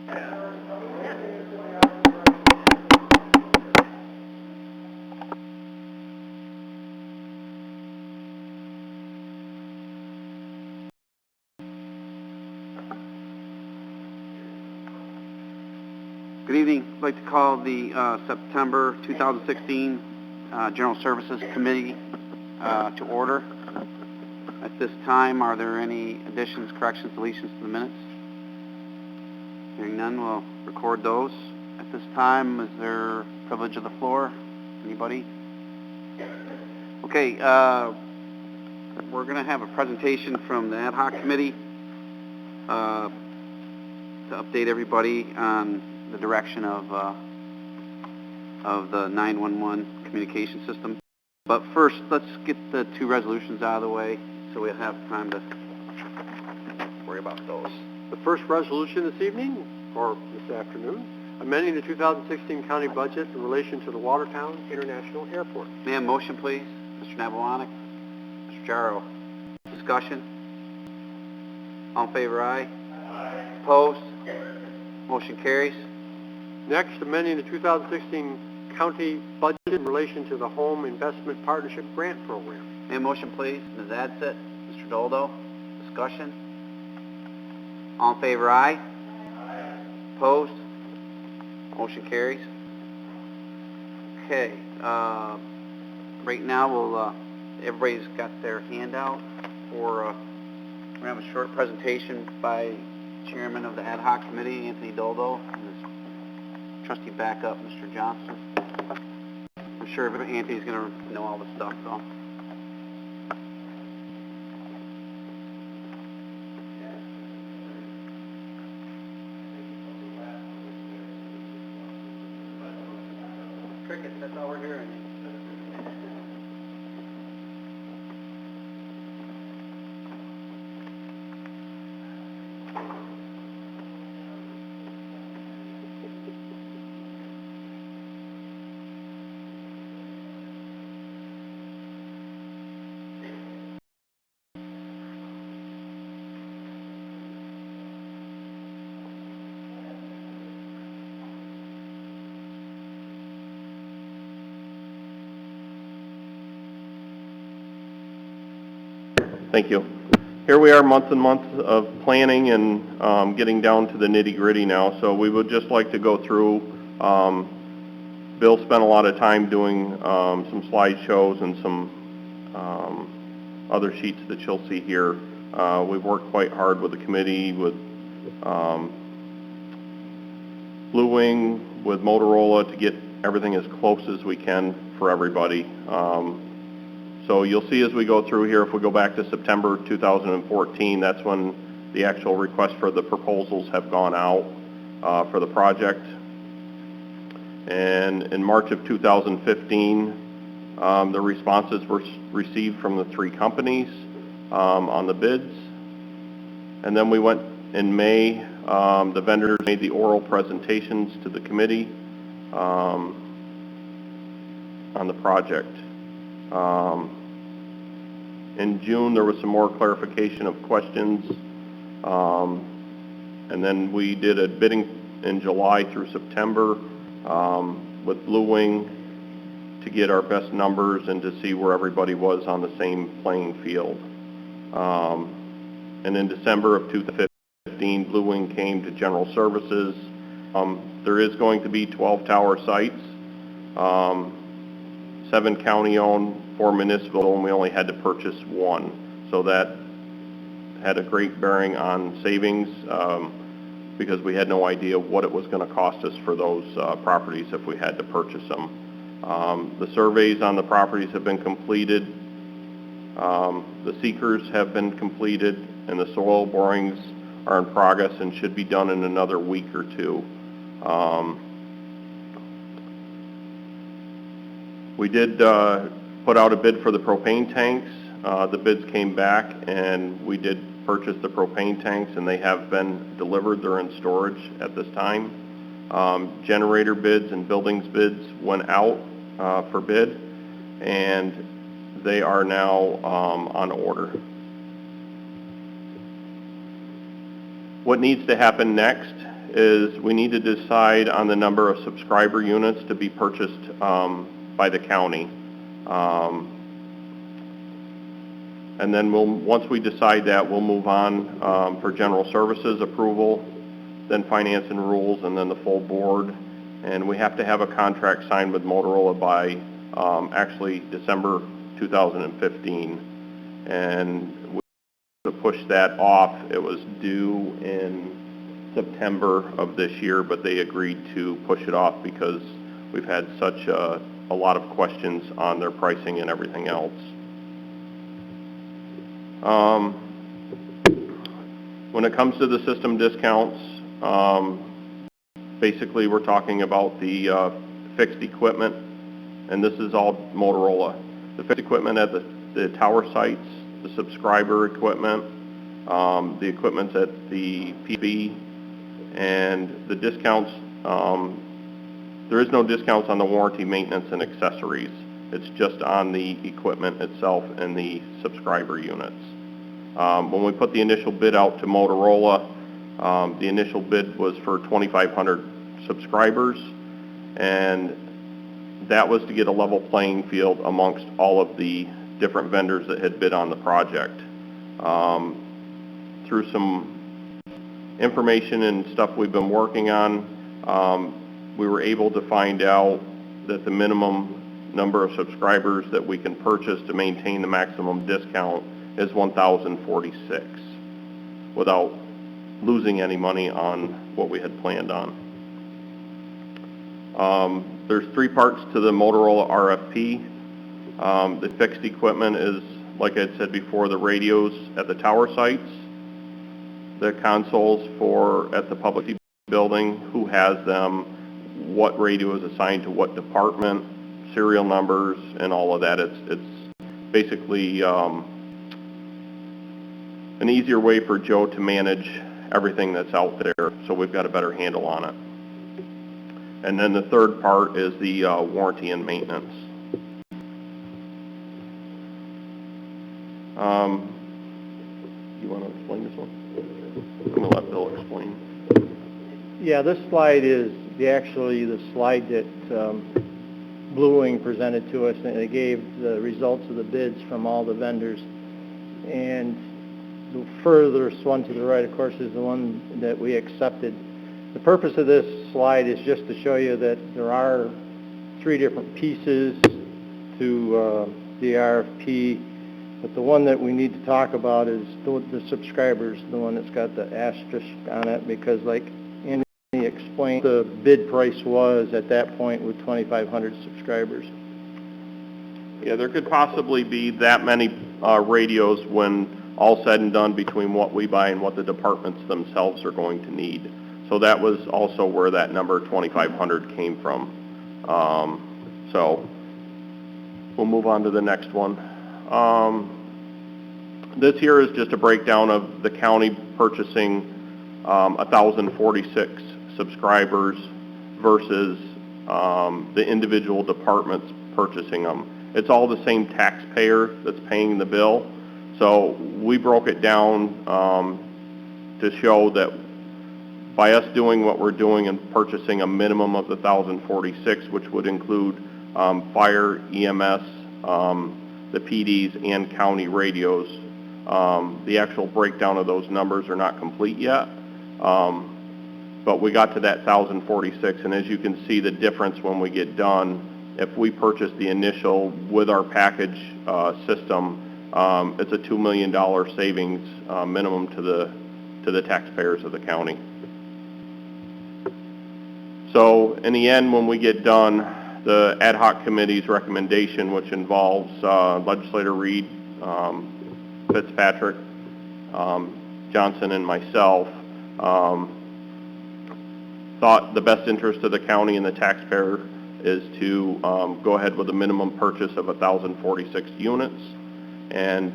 Good evening. I'd like to call the September 2016 General Services Committee to order. At this time, are there any additions, corrections, deletions to the minutes? Hearing none, we'll record those. At this time, is there privilege of the floor? Anybody? Okay, we're going to have a presentation from the ad hoc committee to update everybody on the direction of the 911 communication system. But first, let's get the two resolutions out of the way so we'll have time to worry about those. The first resolution this evening, or this afternoon, amending the 2016 county budget in relation to the Watertown International Airport. May I have a motion, please? Mr. Navalanek, Mr. Jarrow. Discussion? All in favor, aye. Aye. Opposed? Motion carries. Next, amending the 2016 county budget in relation to the Home Investment Partnership Grant Program. May I have a motion, please? Ms. Adsit, Mr. Doldo. Discussion? All in favor, aye. Aye. Opposed? Motion carries. Okay. Right now, we'll everybody's got their handout for. We're gonna have a short presentation by Chairman of the Ad Hoc Committee, Anthony Doldo, and his trusty backup, Mr. Johnson. I'm sure Anthony's gonna know all the stuff, though. Crickets, that's all we're hearing. Thank you. Here we are, months and months of planning and getting down to the nitty-gritty now. So we would just like to go through. Bill spent a lot of time doing some slideshows and some other sheets that you'll see here. We've worked quite hard with the committee, with Blue Wing, with Motorola to get everything as close as we can for everybody. So you'll see as we go through here, if we go back to September 2014, that's when the actual request for the proposals have gone out for the project. And in March of 2015, the responses were received from the three companies on the bids. And then we went in May, the vendors made the oral presentations to the committee on the project. In June, there was some more clarification of questions, and then we did a bidding in July through September with Blue Wing to get our best numbers and to see where everybody was on the same playing field. And in December of 2015, Blue Wing came to General Services. There is going to be 12 tower sites, 7 county-owned, 4 municipal, and we only had to purchase 1. So that had a great bearing on savings because we had no idea what it was going to cost us for those properties if we had to purchase them. The surveys on the properties have been completed. The seekers have been completed, and the soil borings are in progress and should be done in another week or two. We did put out a bid for the propane tanks. The bids came back, and we did purchase the propane tanks, and they have been delivered. They're in storage at this time. Generator bids and buildings bids went out for bid, and they are now on order. What needs to happen next is we need to decide on the number of subscriber units to be purchased by the county. And then once we decide that, we'll move on for general services approval, then finance and rules, and then the full board. And we have to have a contract signed with Motorola by actually December 2015. And we to push that off. It was due in September of this year, but they agreed to push it off because we've had such a lot of questions on their pricing and everything else. When it comes to the system discounts, basically we're talking about the fixed equipment, and this is all Motorola. The fixed equipment at the tower sites, the subscriber equipment, the equipment's at the PB, and the discounts, there is no discounts on the warranty, maintenance, and accessories. It's just on the equipment itself and the subscriber units. When we put the initial bid out to Motorola, the initial bid was for 2,500 subscribers, and that was to get a level playing field amongst all of the different vendors that had bid on the project. Through some information and stuff we've been working on, we were able to find out that the minimum number of subscribers that we can purchase to maintain the maximum discount is 1,046 without losing any money on what we had planned on. There's three parts to the Motorola RFP. The fixed equipment is, like I said before, the radios at the tower sites, the consoles at the public building, who has them, what radio is assigned to what department, serial numbers, and all of that. It's basically an easier way for Joe to manage everything that's out there, so we've got a better handle on it. And then the third part is the warranty and maintenance. You want to explain this one? I'm going to let Bill explain. Yeah, this slide is actually the slide that Blue Wing presented to us, and it gave the results of the bids from all the vendors. And the furthest one to the right, of course, is the one that we accepted. The purpose of this slide is just to show you that there are three different pieces to the RFP, but the one that we need to talk about is the subscribers, the one that's got the asterisk on it, because like Andy explained, the bid price was at that point with 2,500 subscribers. Yeah, there could possibly be that many radios when all said and done between what we buy and what the departments themselves are going to need. So that was also where that number 2,500 came from. So we'll move on to the next one. This here is just a breakdown of the county purchasing 1,046 subscribers versus the individual departments purchasing them. It's all the same taxpayer that's paying the bill. So we broke it down to show that by us doing what we're doing and purchasing a minimum of the 1,046, which would include fire, EMS, the PDs, and county radios. The actual breakdown of those numbers are not complete yet, but we got to that 1,046, and as you can see the difference when we get done, if we purchase the initial with our package system, it's a $2 million savings minimum to the taxpayers of the county. So in the end, when we get done, the ad hoc committee's recommendation, which involves Legislator Reed, Fitzpatrick, Johnson, and myself, thought the best interest of the county and the taxpayer is to go ahead with a minimum purchase of 1,046 units and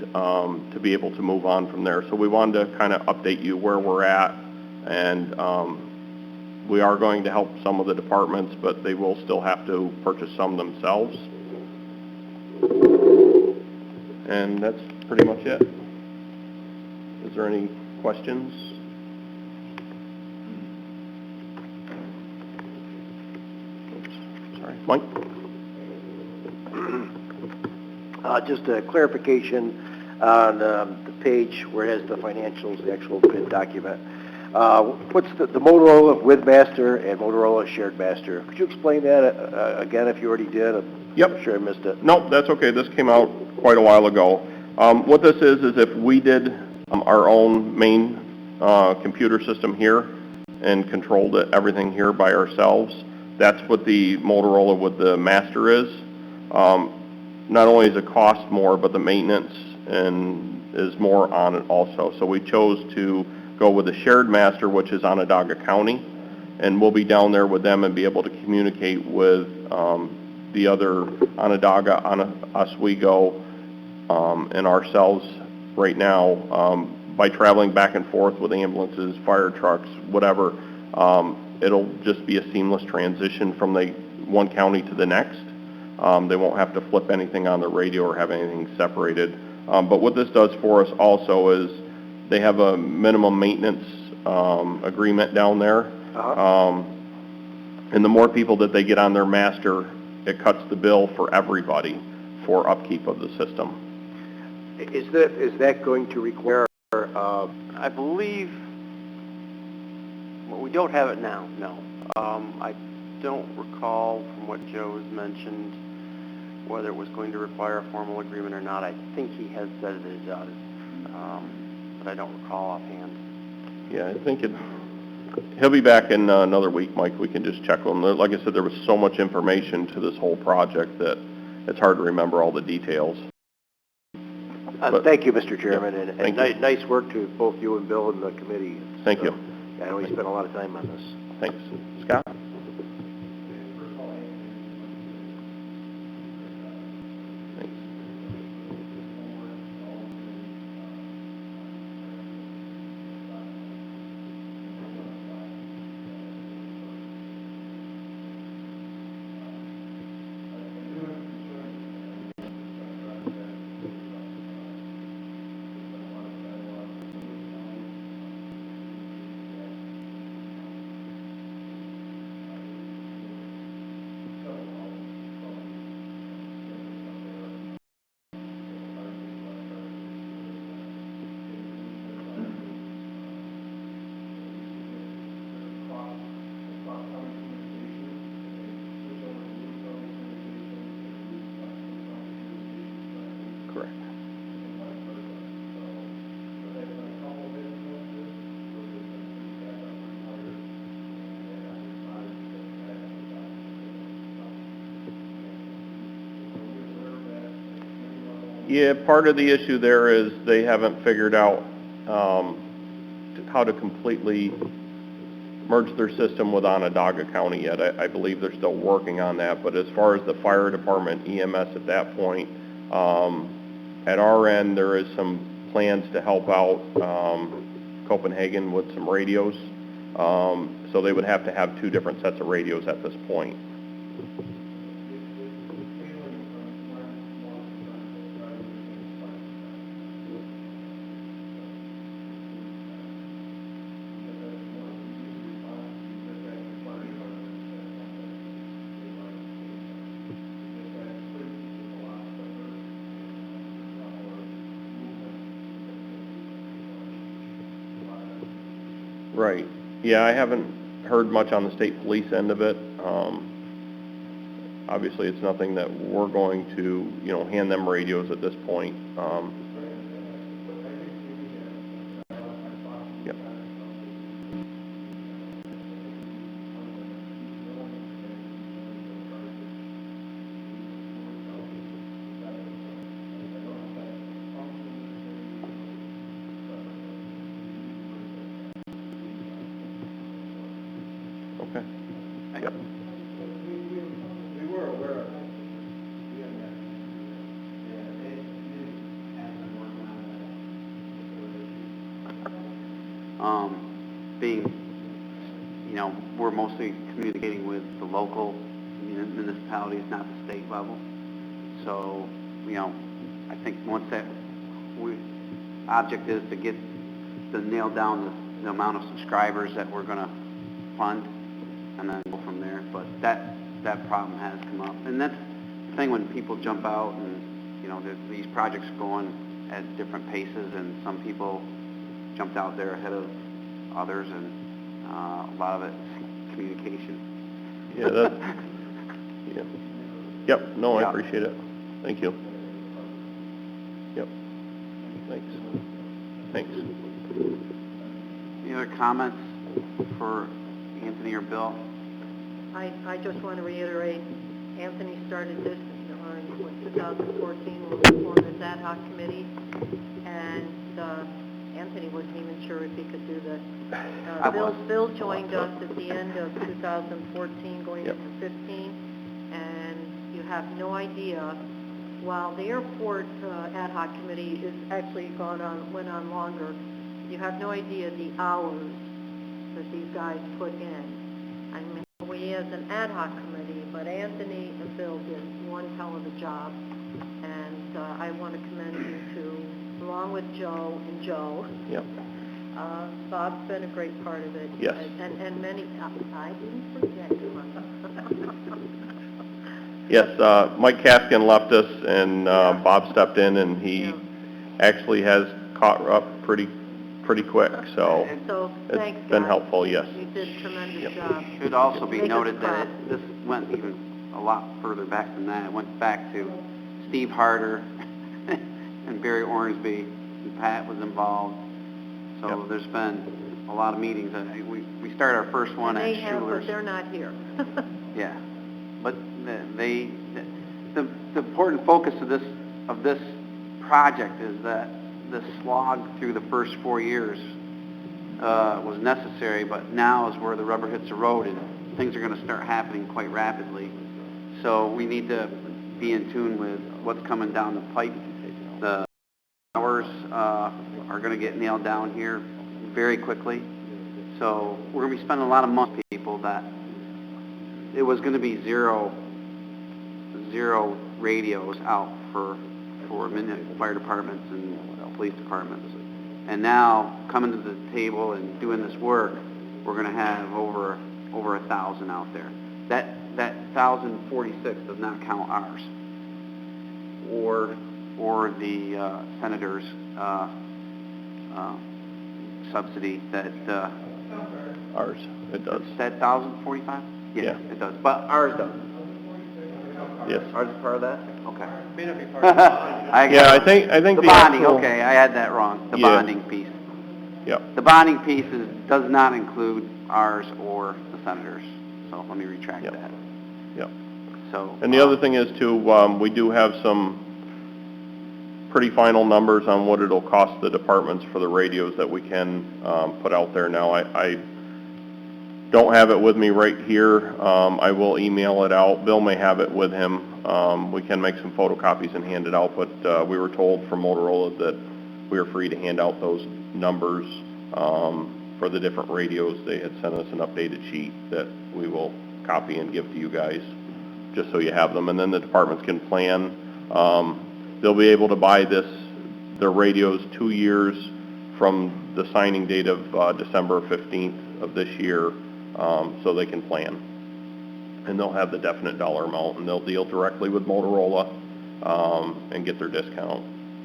to be able to move on from there. So we wanted to kind of update you where we're at, and we are going to help some of the departments, but they will still have to purchase some themselves. And that's pretty much it. Is there any questions? Mike? Just a clarification on the page where it has the financials, the actual bid document. What's the Motorola with master and Motorola shared master? Could you explain that again if you already did? Yep. I'm sure I missed it. Nope, that's okay. This came out quite a while ago. What this is if we did our own main computer system here and controlled everything here by ourselves, that's what the Motorola with the master is. Not only does it cost more, but the maintenance is more on it also. So we chose to go with the shared master, which is Onondaga County, and we'll be down there with them and be able to communicate with the other Onondaga, Oswego, and ourselves right now by traveling back and forth with ambulances, fire trucks, whatever. It'll just be a seamless transition from the one county to the next. They won't have to flip anything on the radio or have anything separated. But what this does for us also is they have a minimum maintenance agreement down there. And the more people that they get on their master, it cuts the bill for everybody for upkeep of the system. Is that going to require, I believe, well, we don't have it now, no. I don't recall from what Joe has mentioned whether it was going to require a formal agreement or not. I think he has said it does, but I don't recall offhand. Yeah, I think he'll be back in another week, Mike. We can just check with him. Like I said, there was so much information to this whole project that it's hard to remember all the details. thank you, Mr. Chairman, Yeah, and nice work to both you and Bill and the committee. Thank you. I know we spent a lot of time on this. Thanks. Scott? Thanks. Correct. Yeah, part of the issue there is they haven't figured out how to completely merge their system with Onondaga County yet. I believe they're still working on that, but as far as the fire department, EMS at that point, at our end, there is some plans to help out Copenhagen with some radios. So they would have to have two different sets of radios at this point. Right. Yeah, I haven't heard much on the state police end of it. Obviously, it's nothing that we're going to, hand them radios at this point. Yep. Okay. Yep. We were aware of it. Being, we're mostly communicating with the local municipalities, not the state level. So, I think once object is to nail down the amount of subscribers that we're going to fund, and then go from there. But that problem has come up. And that's the thing when people jump out and, you know, these projects are going at different paces, and some people jumped out there ahead of others, and a lot of it's communication. Yeah, that, yeah. Yep, no, Yeah. I appreciate it. Thank you. Yep. Thanks. Thanks. Any other comments for Anthony or Bill? I just want to reiterate, Anthony started this in 2014 when we formed this ad hoc committee, and Anthony wasn't even sure if he could do this. Bill joined us at the end of 2014, going Yep. into 15, and you have no idea. While the airport ad hoc committee is actually went on longer, you have no idea the hours that these guys put in. I mean, we as an ad hoc committee, but Anthony and Bill did one hell of a job, and I want to commend you two, along with Joe and Joe. Yep. Bob's been a great part of it. Yes. And many, I didn't forget Yes, Mike Kaskin left us, and Bob stepped in, and he actually has caught up pretty quick, so So, thanks, it's been guys. helpful, yes. You did a tremendous Yep. job. Should also be Make us noted that proud. this went even a lot further back than that. It went back to Steve Harder and Barry Ormsby, and Pat was involved. So Yep. there's been a lot of meetings. We started our first one And at they have, but Schuler's. they're not here. Yeah, but the important focus of this project is that the slog through the first 4 years was necessary, but now is where the rubber hits the road, and things are going to start happening quite rapidly. So we need to be in tune with what's coming down the pipe. The hours are going to get nailed down here very quickly. So we're going to be spending a lot of money on people that it was going to be zero radios out for fire departments and police departments. And now, coming to the table and doing this work, we're going to have over 1,000 out there. That 1,046 does not count ours or the senator's subsidy that Ours, it does. is that 1,045? Yeah. It does. But ours doesn't. Yes. Ours is part of that? Okay. Yeah, I think The the bonding, actual- okay, I had that wrong, the Yeah. bonding piece. Yep. The bonding piece does not include ours or the senators, so let me retract Yep. that. Yep. So. And the other thing is too, we do have some pretty final numbers on what it'll cost the departments for the radios that we can put out there now. I don't have it with me right here. I will email it out. Bill may have it with him. We can make some photocopies and hand it out, but we were told from Motorola that we are free to hand out those numbers for the different radios. They had sent us an updated sheet that we will copy and give to you guys, just so you have them, and then the departments can plan. They'll be able to buy their radios 2 years from the signing date of December 15th of this year, so they can plan. And they'll have the definite dollar amount, and they'll deal directly with Motorola and get their discount.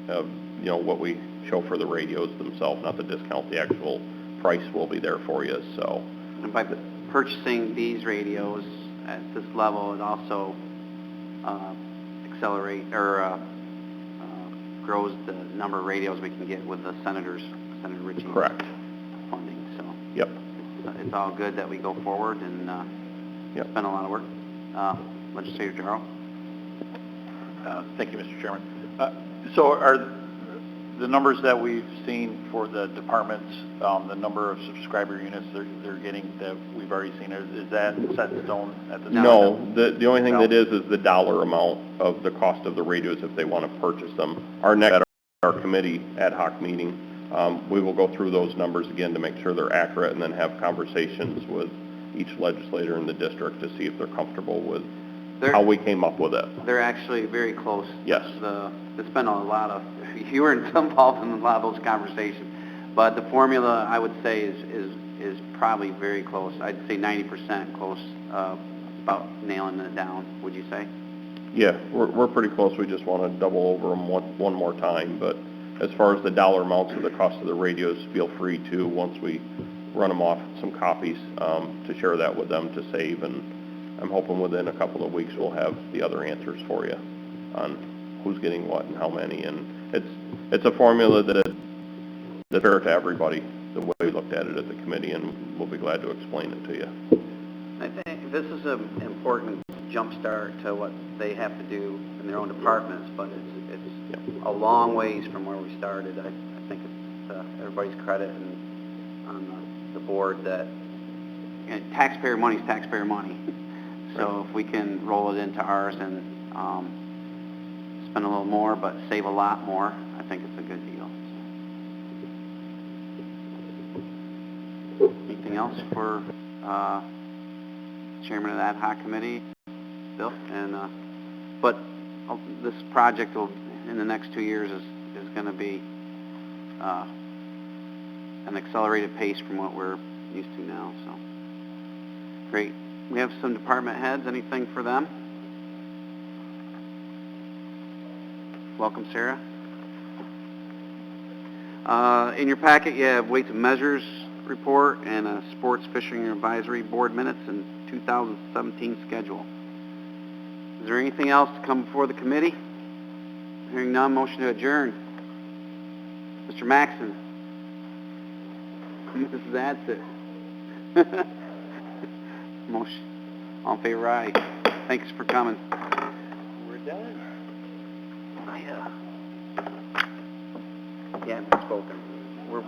You know, what we show for the radios themselves, not the discount, the actual price will be there for you, so. And by purchasing these radios at this level, it also grows the number of radios we can get with the Senator Ritchie's Correct. funding, so. Yep. It's all good that we go forward and Yep. spend a lot of work. Legislator Jarrell? Thank you, Mr. Chairman. So are the numbers that we've seen for the departments, the number of subscriber units they're getting that we've already seen, is that set in stone at this time? No, the only thing No. that is the dollar amount of the cost of the radios if they want to purchase them. Our next, at our committee ad hoc meeting, we will go through those numbers again to make sure they're accurate and then have conversations with each legislator in the district to see if they're comfortable with how we came up with it. They're actually very close. Yes. It's been a lot of, you were involved in a lot of those conversations, but the formula, I would say, is probably very close. I'd say 90% close, about nailing it down, would you say? Yeah, we're pretty close. We just want to double over them one more time. But as far as the dollar amounts of the cost of the radios, feel free to, once we run them off some copies, to share that with them to save. And I'm hoping within a couple of weeks we'll have the other answers for you on who's getting what and how many. And it's a formula that's fair to everybody, the way we looked at it at the committee, and we'll be glad to explain it to you. I think this is an important jump start to what they have to do in their own departments, but it's a long ways from where we started. I think it's everybody's credit and on the board that taxpayer money is taxpayer money. So if we can roll it into ours and spend a little more but save a lot more, I think it's a good deal. Anything else for Chairman of the Ad Hoc Committee, Bill? And but this project will, in the next 2 years, is going to be an accelerated pace from what we're used to now. So great. We have some department heads. Anything for them? Welcome, Sarah. In your packet, you have Weights and Measures report and a Sports Fishing Advisory Board minutes and 2017 schedule. Is there anything else to come before the committee? Hearing none, motion to adjourn. Mr. Maxson. Mrs. Adsit. Motion. All in favor, aye. Thanks for coming. We're done. Yeah, I've spoken. We're